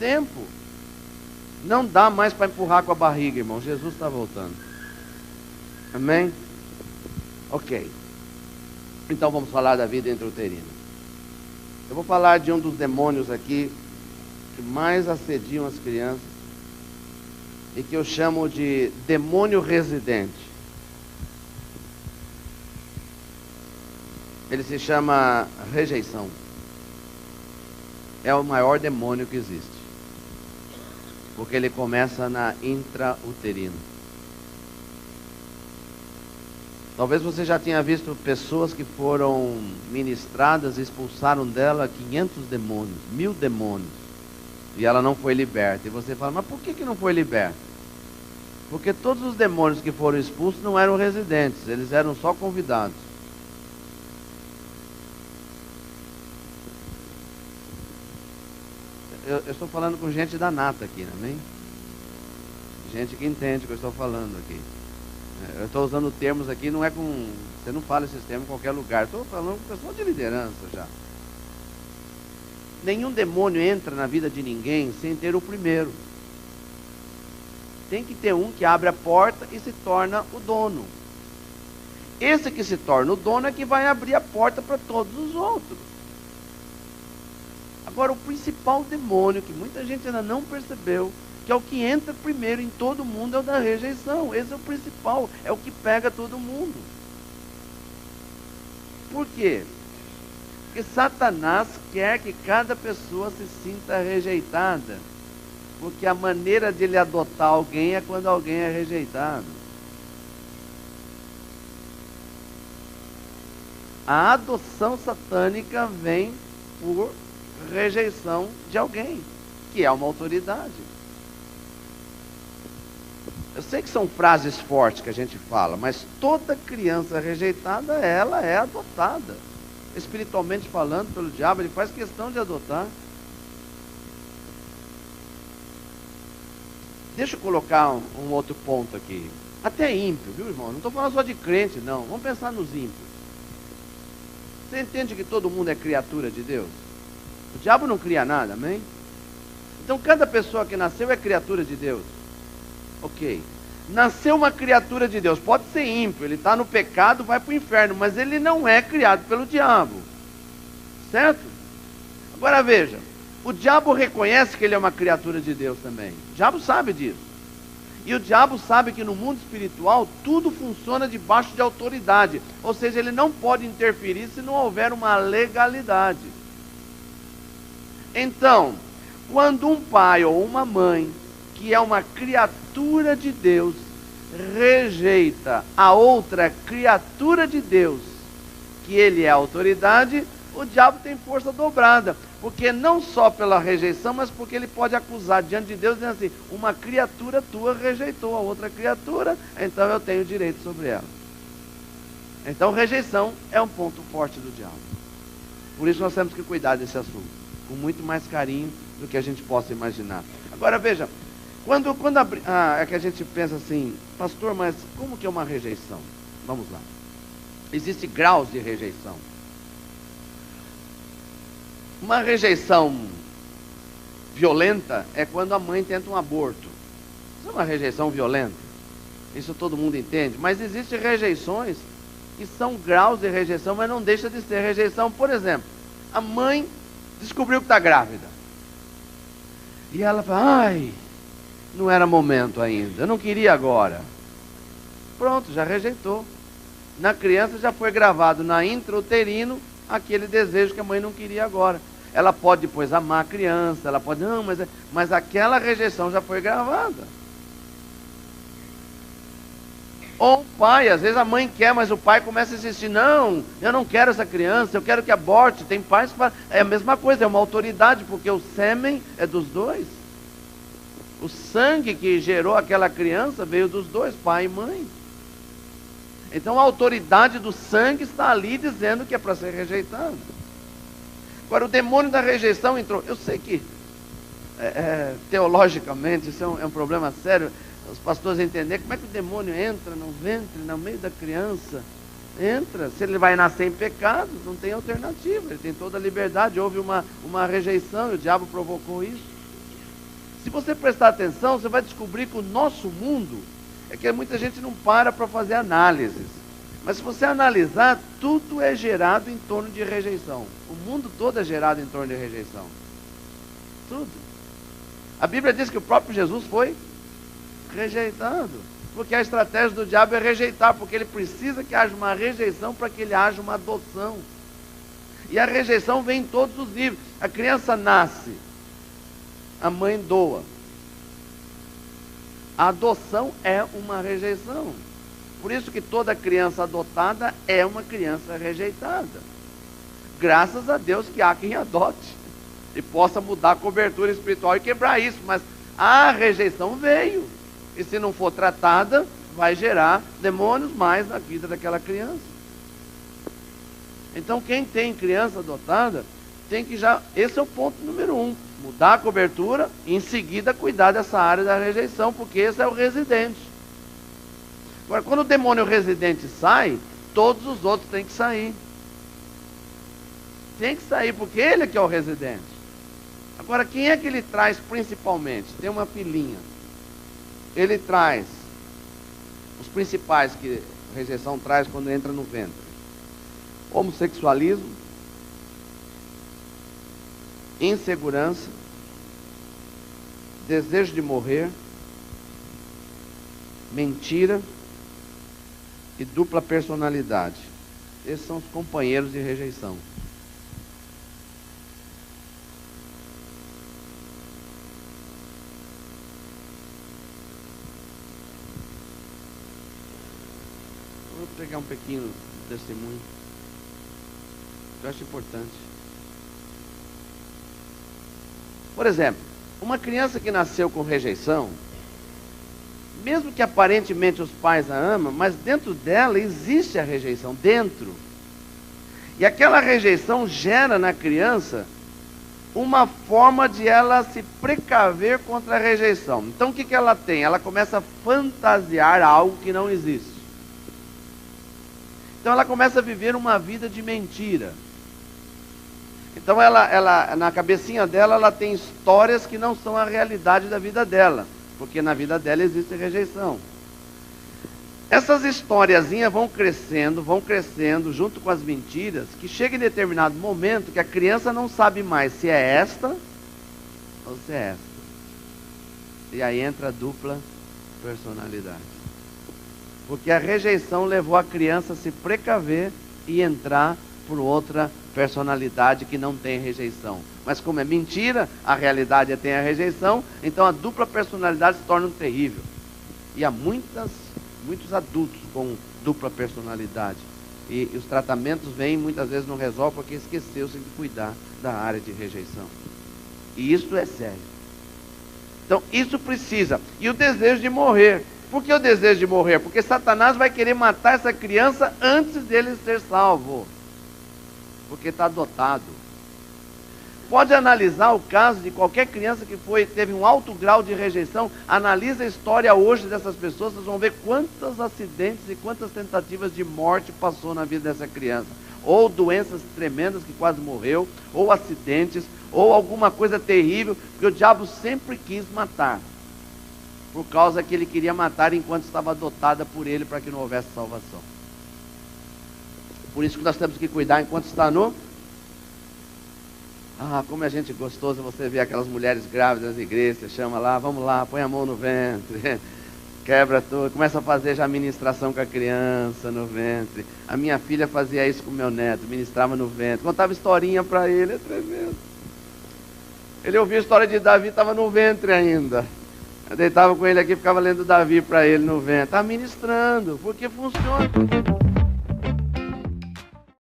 tempo. Não dá mais para empurrar com a barriga, irmão. Jesus está voltando. Amém? Ok. Então vamos falar da vida intrauterina. Eu vou falar de um dos demônios aqui que mais assediam as crianças e que eu chamo de demônio residente. Ele se chama rejeição. É o maior demônio que existe, porque ele começa na intrauterina. Talvez você já tenha visto pessoas que foram ministradas e expulsaram dela 500 demônios, 1000 demônios, e ela não foi liberta. E você fala, mas por que não foi liberta? Porque todos os demônios que foram expulsos não eram residentes, eles eram só convidados. Eu estou falando com gente da nata aqui, amém? Gente que entende o que eu estou falando aqui. Eu estou usando termos aqui, não é com... Você não fala esses termos em qualquer lugar. Estou falando com pessoas de liderança já. Nenhum demônio entra na vida de ninguém sem ter o primeiro. Tem que ter um que abre a porta e se torna o dono. Esse que se torna o dono é que vai abrir a porta para todos os outros. Agora, o principal demônio, que muita gente ainda não percebeu, que é o que entra primeiro em todo mundo, é o da rejeição. Esse é o principal, é o que pega todo mundo. Por quê? Porque Satanás quer que cada pessoa se sinta rejeitada. Porque a maneira de ele adotar alguém é quando alguém é rejeitado. A adoção satânica vem por rejeição de alguém, que é uma autoridade. Eu sei que são frases fortes que a gente fala, mas toda criança rejeitada, ela é adotada. Espiritualmente falando, pelo diabo, ele faz questão de adotar. Deixa eu colocar um outro ponto aqui. Até ímpio, viu, irmão? Não estou falando só de crente, não. Vamos pensar nos ímpios. Você entende que todo mundo é criatura de Deus? O diabo não cria nada, amém? Então cada pessoa que nasceu é criatura de Deus. Ok. Nasceu uma criatura de Deus. Pode ser ímpio, ele está no pecado, vai para o inferno. Mas ele não é criado pelo diabo. Certo? Agora veja. O diabo reconhece que ele é uma criatura de Deus também. O diabo sabe disso. E o diabo sabe que no mundo espiritual tudo funciona debaixo de autoridade. Ou seja, ele não pode interferir se não houver uma legalidade. Então, quando um pai ou uma mãe, que é uma criatura de Deus, rejeita a outra criatura de Deus, que ele é a autoridade, o diabo tem força dobrada. Porque não só pela rejeição, mas porque ele pode acusar diante de Deus, dizendo assim, uma criatura tua rejeitou a outra criatura, então eu tenho direito sobre ela. Então rejeição é um ponto forte do diabo. Por isso nós temos que cuidar desse assunto, com muito mais carinho do que a gente possa imaginar. Agora veja, é que a gente pensa assim, pastor, mas como que é uma rejeição? Vamos lá. Existem graus de rejeição. Uma rejeição violenta é quando a mãe tenta um aborto. Isso é uma rejeição violenta. Isso todo mundo entende. Mas existem rejeições que são graus de rejeição, mas não deixa de ser rejeição. Por exemplo, a mãe descobriu que está grávida. E ela fala, ai, não era momento ainda, eu não queria agora. Pronto, já rejeitou. Na criança já foi gravado na intrauterino aquele desejo que a mãe não queria agora. Ela pode depois amar a criança, ela pode, não, mas aquela rejeição já foi gravada. Ou o pai, às vezes a mãe quer, mas o pai começa a insistir, não, eu não quero essa criança, eu quero que aborte. Tem pais que falam, é a mesma coisa, é uma autoridade, porque o sêmen é dos dois. O sangue que gerou aquela criança veio dos dois, pai e mãe. Então a autoridade do sangue está ali dizendo que é para ser rejeitado. Agora o demônio da rejeição entrou. Eu sei que teologicamente isso é um problema sério. Os pastores entender como é que o demônio entra no ventre, no meio da criança. Entra, se ele vai nascer em pecado, não tem alternativa. Ele tem toda a liberdade. Houve uma rejeição e o diabo provocou isso. Se você prestar atenção, você vai descobrir que o nosso mundo, é que muita gente não para fazer análises. Mas se você analisar, tudo é gerado em torno de rejeição. O mundo todo é gerado em torno de rejeição. Tudo. A Bíblia diz que o próprio Jesus foi rejeitado. Porque a estratégia do diabo é rejeitar, porque ele precisa que haja uma rejeição para que ele haja uma adoção. E a rejeição vem em todos os níveis. A criança nasce, a mãe doa. A adoção é uma rejeição. Por isso que toda criança adotada é uma criança rejeitada. Graças a Deus que há quem adote e possa mudar a cobertura espiritual e quebrar isso. Mas a rejeição veio. E se não for tratada, vai gerar demônios mais na vida daquela criança. Então quem tem criança adotada, tem que já... Esse é o ponto número 1. Mudar a cobertura e em seguida cuidar dessa área da rejeição, porque esse é o residente. Agora, quando o demônio residente sai, todos os outros têm que sair. Tem que sair, porque ele é que é o residente. Agora, quem é que ele traz principalmente? Tem uma pilinha. Ele traz os principais que a rejeição traz quando entra no ventre: homossexualismo, insegurança, desejo de morrer, mentira e dupla personalidade. Esses são os companheiros de rejeição. Vou pegar um pouquinho do testemunho, que eu acho importante. Por exemplo, uma criança que nasceu com rejeição, mesmo que aparentemente os pais a amam, mas dentro dela existe a rejeição, dentro. E aquela rejeição gera na criança uma forma de ela se precaver contra a rejeição. Então o que ela tem? Ela começa a fantasiar algo que não existe. Então ela começa a viver uma vida de mentira. Então ela na cabecinha dela, ela tem histórias que não são a realidade da vida dela. Porque na vida dela existe rejeição. Essas historiazinhas vão crescendo junto com as mentiras, que chega em determinado momento que a criança não sabe mais se é esta ou se é esta. E aí entra a dupla personalidade. Porque a rejeição levou a criança a se precaver e entrar por outra personalidade que não tem rejeição. Mas como é mentira, a realidade tem a rejeição, então a dupla personalidade se torna terrível. E há muitos adultos com dupla personalidade. E os tratamentos vêm, muitas vezes não resolvem, porque esqueceu-se de cuidar da área de rejeição. E isso é sério. Então isso precisa. E o desejo de morrer. Por que o desejo de morrer? Porque Satanás vai querer matar essa criança antes dele ser salvo. Porque está adotado. Pode analisar o caso de qualquer criança que teve um alto grau de rejeição. Analisa a história hoje dessas pessoas. Vocês vão ver quantos acidentes e quantas tentativas de morte passou na vida dessa criança. Ou doenças tremendas que quase morreu, ou acidentes, ou alguma coisa terrível, porque o diabo sempre quis matar. Por causa que ele queria matar enquanto estava adotada por ele, para que não houvesse salvação. Por isso que nós temos que cuidar enquanto está no... Ah, como é gente gostosa você ver aquelas mulheres grávidas nas igrejas, chama lá, vamos lá, põe a mão no ventre, quebra tudo, começa a fazer já ministração com a criança no ventre. A minha filha fazia isso com o meu neto, ministrava no ventre, contava historinha para ele, é tremendo. Ele ouvia a história de Davi, estava no ventre ainda. Eu deitava com ele aqui, ficava lendo Davi para ele no ventre. Está ministrando, porque funciona.